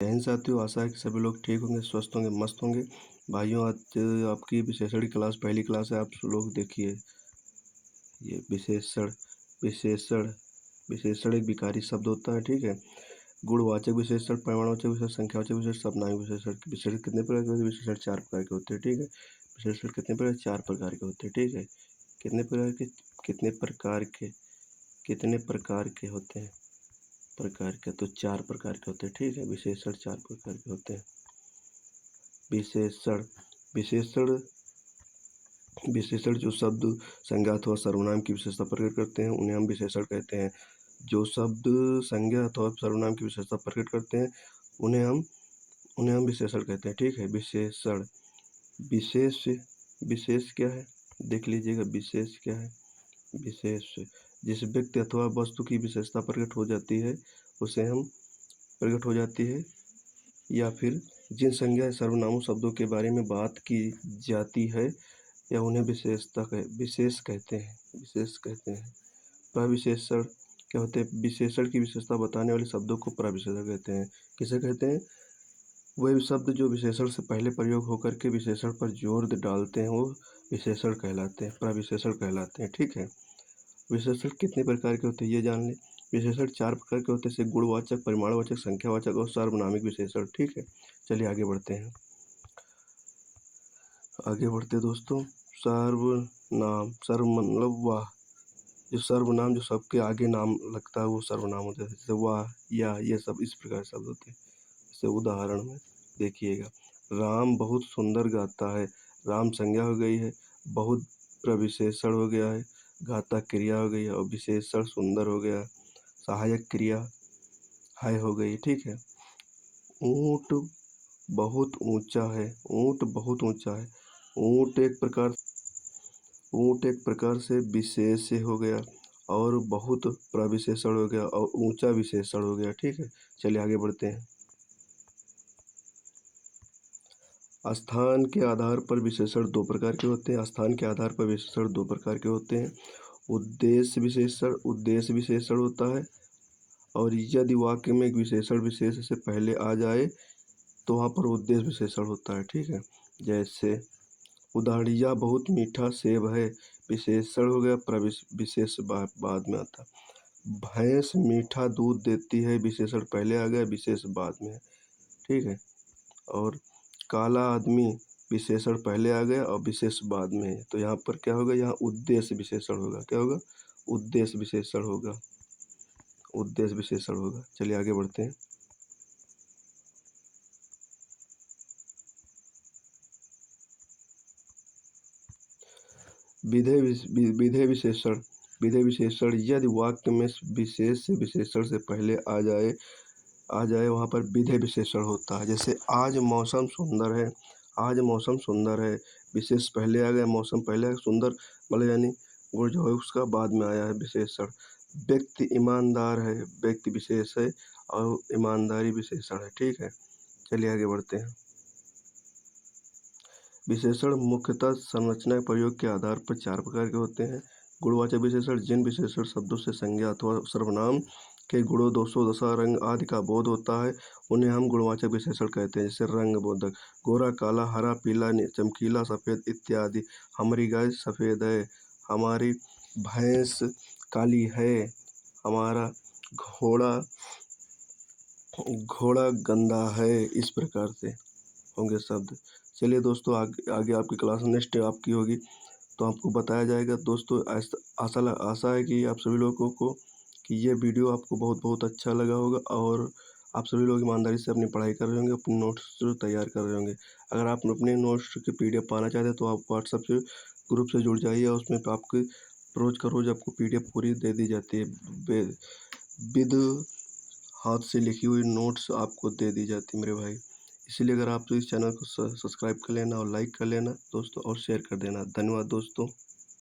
जय हिंद साथियों, आशा है कि सभी लोग ठीक होंगे, स्वस्थ होंगे, मस्त होंगे। भाइयों, आज आपकी विशेषण की क्लास पहली क्लास है। आप लोग देखिए, ये विशेषण विशेषण विशेषण एक विकारी शब्द होता है, ठीक है। गुणवाचक विशेषण, परिमाणवाचक विशेषण, संख्यावाचक विशेषण, सर्वनामिक विशेषण। विशेषण कितने प्रकार के होते हैं? विशेषण 4 प्रकार के होते हैं, ठीक है। विशेषण कितने प्रकार? 4 प्रकार के होते हैं, ठीक है। कितने प्रकार के? कितने प्रकार के? कितने प्रकार के होते हैं? प्रकार के तो 4 प्रकार के होते हैं, ठीक है। विशेषण 4 प्रकार के होते हैं। विशेषण विशेषण विशेषण जो शब्द संज्ञा अथवा सर्वनाम की विशेषता प्रकट करते हैं, उन्हें हम विशेषण कहते हैं। जो शब्द संज्ञा अथवा सर्वनाम की विशेषता प्रकट करते हैं, उन्हें हम विशेषण कहते हैं, ठीक है। विशेषण विशेष विशेष क्या है? देख लीजिएगा, विशेष क्या है? विशेष जिस व्यक्ति अथवा वस्तु की विशेषता प्रकट हो जाती है, उसे हम प्रकट हो जाती है, या फिर जिन संज्ञा सर्वनामों शब्दों के बारे में बात की जाती है, या उन्हें विशेष कहते हैं। विशेष कहते हैं। प्रविशेषण क्या होते हैं? विशेषण की विशेषता बताने वाले शब्दों को प्रविशेषण कहते हैं। किसे कहते हैं? वही शब्द जो विशेषण से पहले प्रयोग होकर के विशेषण पर जोर डालते हैं, वो विशेषण कहलाते हैं, प्रविशेषण कहलाते हैं, ठीक है। विशेषण कितने प्रकार के होते हैं, ये जान लें। विशेषण 4 प्रकार के होते हैं, जैसे गुणवाचक, परिमाणवाचक, संख्यावाचक और सार्वनामिक विशेषण, ठीक है। चलिए आगे बढ़ते हैं। दोस्तों। सर्वनाम, सर्व मतलब वाह। जो सर्वनाम जो सबके आगे नाम लगता है, वो सर्वनाम होता है। जैसे वाह, या, ये सब इस प्रकार शब्द होते हैं। जैसे उदाहरण में देखिएगा, राम बहुत सुंदर गाता है। राम संज्ञा हो गई है, बहुत प्रविशेषण हो गया है, गाता क्रिया हो गई है, और विशेषण सुंदर हो गया, सहायक क्रिया है हो गई, ठीक है। ऊंट बहुत ऊंचा है। ऊंट बहुत ऊंचा है। ऊंट एक प्रकार से विशेष हो गया, और बहुत प्रविशेषण हो गया, और ऊंचा विशेषण हो गया, ठीक है। चलिए आगे बढ़ते हैं। स्थान के आधार पर विशेषण 2 प्रकार के होते हैं। स्थान के आधार पर विशेषण 2 प्रकार के होते हैं। उद्देश्य विशेषण होता है, और यदि वाक्य में एक विशेषण विशेष से पहले आ जाए, तो वहाँ पर उद्देश्य विशेषण होता है, ठीक है। जैसे उदाहरण, यह बहुत मीठा सेब है, विशेषण हो गया, विशेष बाद में आता। भैंस मीठा दूध देती है, विशेषण पहले आ गया, विशेष बाद में है, ठीक है। और काला आदमी, विशेषण पहले आ गया और विशेष बाद में है। तो यहाँ पर क्या होगा? यहाँ उद्देश्य विशेषण होगा। क्या होगा? उद्देश्य विशेषण होगा। उद्देश्य विशेषण होगा। चलिए आगे बढ़ते हैं। विधेय विशेषण यदि वाक्य में विशेष विशेषण से पहले आ जाए, वहाँ पर विधेय विशेषण होता है। जैसे आज मौसम सुंदर है। आज मौसम सुंदर है, विशेष पहले आ गया, मौसम पहले आया, सुंदर मतलब यानी वो जो है उसका बाद में आया है विशेषण। व्यक्ति ईमानदार है, व्यक्ति विशेष है, और ईमानदारी विशेषण है, ठीक है। चलिए आगे बढ़ते हैं। विशेषण मुख्यतः संरचना के प्रयोग के आधार पर 4 प्रकार के होते हैं। गुणवाचक विशेषण, जिन विशेषण शब्दों से संज्ञा अथवा सर्वनाम के गुणों, दोषों, दशा, रंग आदि का बोध होता है, उन्हें हम गुणवाचक विशेषण कहते हैं। जैसे रंग बोधक, गोरा, काला, हरा, पीला, चमकीला, सफेद इत्यादि। हमारी गाय सफेद है, हमारी भैंस काली है, हमारा घोड़ा घोड़ा गंदा है, इस प्रकार से होंगे शब्द। चलिए दोस्तों, आगे आपकी क्लास नेक्स्ट आपकी होगी, तो आपको बताया जाएगा। दोस्तों, आशा है कि आप सभी लोगों को कि ये वीडियो आपको बहुत बहुत अच्छा लगा होगा, और आप सभी लोग ईमानदारी से अपनी पढ़ाई कर रहे होंगे, अपने नोट्स तैयार कर रहे होंगे। अगर आप अपने नोट्स की PDF पाना चाहते हैं, तो आप व्हाट्सएप से ग्रुप से जुड़ जाइए, और उसमें आपके रोज़ का रोज़ आपको PDF पूरी दे दी जाती है। विद हाथ से लिखी हुई नोट्स आपको दे दी जाती है मेरे भाई। इसीलिए अगर आप तो इस चैनल को सब्सक्राइब कर लेना, और लाइक कर लेना दोस्तों, और शेयर कर देना। धन्यवाद दोस्तों।